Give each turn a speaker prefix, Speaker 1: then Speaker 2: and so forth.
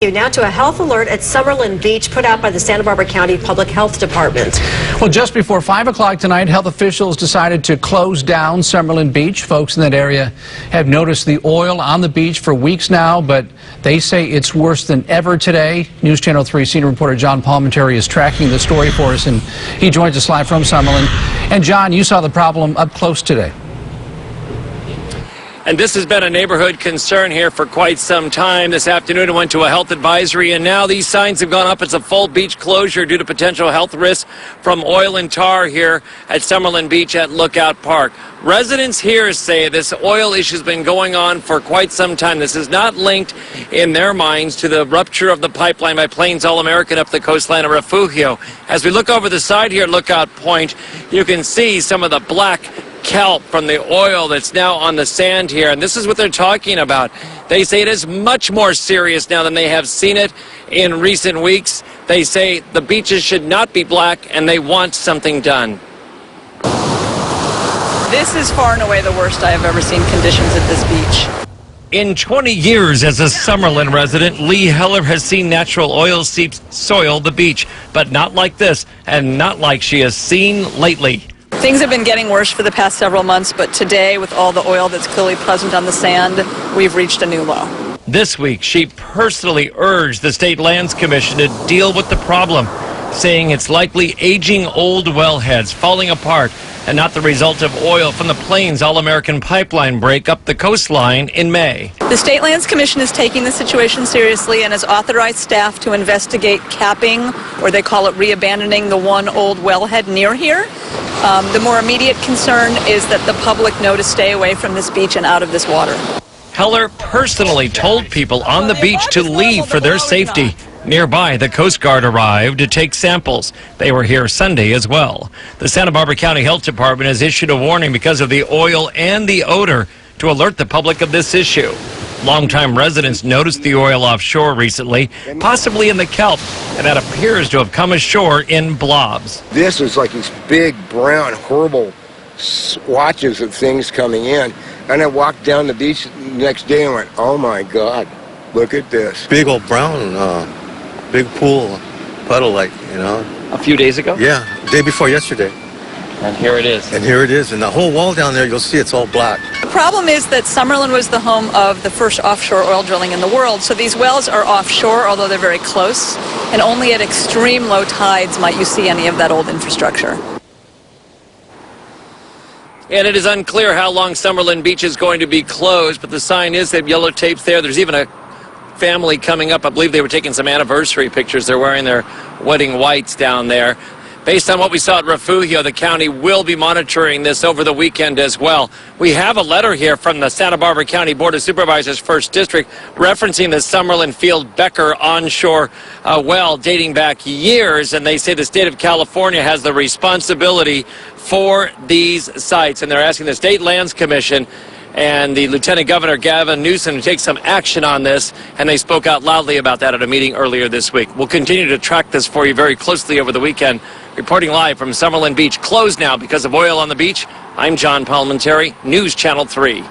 Speaker 1: Now to a health alert at Summerland Beach put out by the Santa Barbara County Public Health Department.
Speaker 2: Well, just before 5 o'clock tonight, health officials decided to close down Summerland Beach. Folks in that area have noticed the oil on the beach for weeks now, but they say it's worse than ever today. News Channel 3 senior reporter John Palmentary is tracking the story for us, and he joins us live from Summerland. And John, you saw the problem up close today.
Speaker 3: And this has been a neighborhood concern here for quite some time. This afternoon, it went to a health advisory, and now these signs have gone up. It's a full beach closure due to potential health risks from oil and tar here at Summerland Beach at Lookout Park. Residents here say this oil issue has been going on for quite some time. This is not linked in their minds to the rupture of the pipeline by Plains All-American up the coastline of Refugio. As we look over the side here at Lookout Point, you can see some of the black kelp from the oil that's now on the sand here, and this is what they're talking about. They say it is much more serious now than they have seen it in recent weeks. They say the beaches should not be black, and they want something done.
Speaker 4: This is far and away the worst I have ever seen conditions at this beach.
Speaker 3: In 20 years as a Summerland resident, Lee Heller has seen natural oil seeps soil the beach, but not like this, and not like she has seen lately.
Speaker 4: Things have been getting worse for the past several months, but today, with all the oil that's clearly present on the sand, we've reached a new low.
Speaker 3: This week, she personally urged the State Lands Commission to deal with the problem, saying it's likely aging old wellheads falling apart and not the result of oil from the Plains All-American pipeline break up the coastline in May.
Speaker 4: The State Lands Commission is taking the situation seriously and has authorized staff to investigate capping, or they call it re-abandoning, the one old wellhead near here. The more immediate concern is that the public know to stay away from this beach and out of this water.
Speaker 3: Heller personally told people on the beach to leave for their safety. Nearby, the Coast Guard arrived to take samples. They were here Sunday as well. The Santa Barbara County Health Department has issued a warning because of the oil and the odor to alert the public of this issue. Longtime residents noticed the oil offshore recently, possibly in the kelp, and that appears to have come ashore in blobs.
Speaker 5: This is like these big, brown, horrible swatches of things coming in. And I walked down the beach the next day and went, oh my God, look at this.
Speaker 6: Big old brown, big pool, puddle like, you know.
Speaker 3: A few days ago?
Speaker 6: Yeah, day before yesterday.
Speaker 3: And here it is.
Speaker 6: And here it is. And the whole wall down there, you'll see it's all black.
Speaker 4: The problem is that Summerland was the home of the first offshore oil drilling in the world, so these wells are offshore, although they're very close, and only at extreme low tides might you see any of that old infrastructure.
Speaker 3: And it is unclear how long Summerland Beach is going to be closed, but the sign is that yellow tape's there. There's even a family coming up. I believe they were taking some anniversary pictures. They're wearing their wedding whites down there. Based on what we saw at Refugio, the county will be monitoring this over the weekend as well. We have a letter here from the Santa Barbara County Board of Supervisors, 1st District, referencing the Summerland Field Becker onshore well dating back years, and they say the state of California has the responsibility for these sites, and they're asking the State Lands Commission and the Lieutenant Governor Gavin Newsom to take some action on this, and they spoke out loudly about that at a meeting earlier this week. We'll continue to track this for you very closely over the weekend. Reporting live from Summerland Beach, closed now because of oil on the beach, I'm John Palmentary, News Channel 3.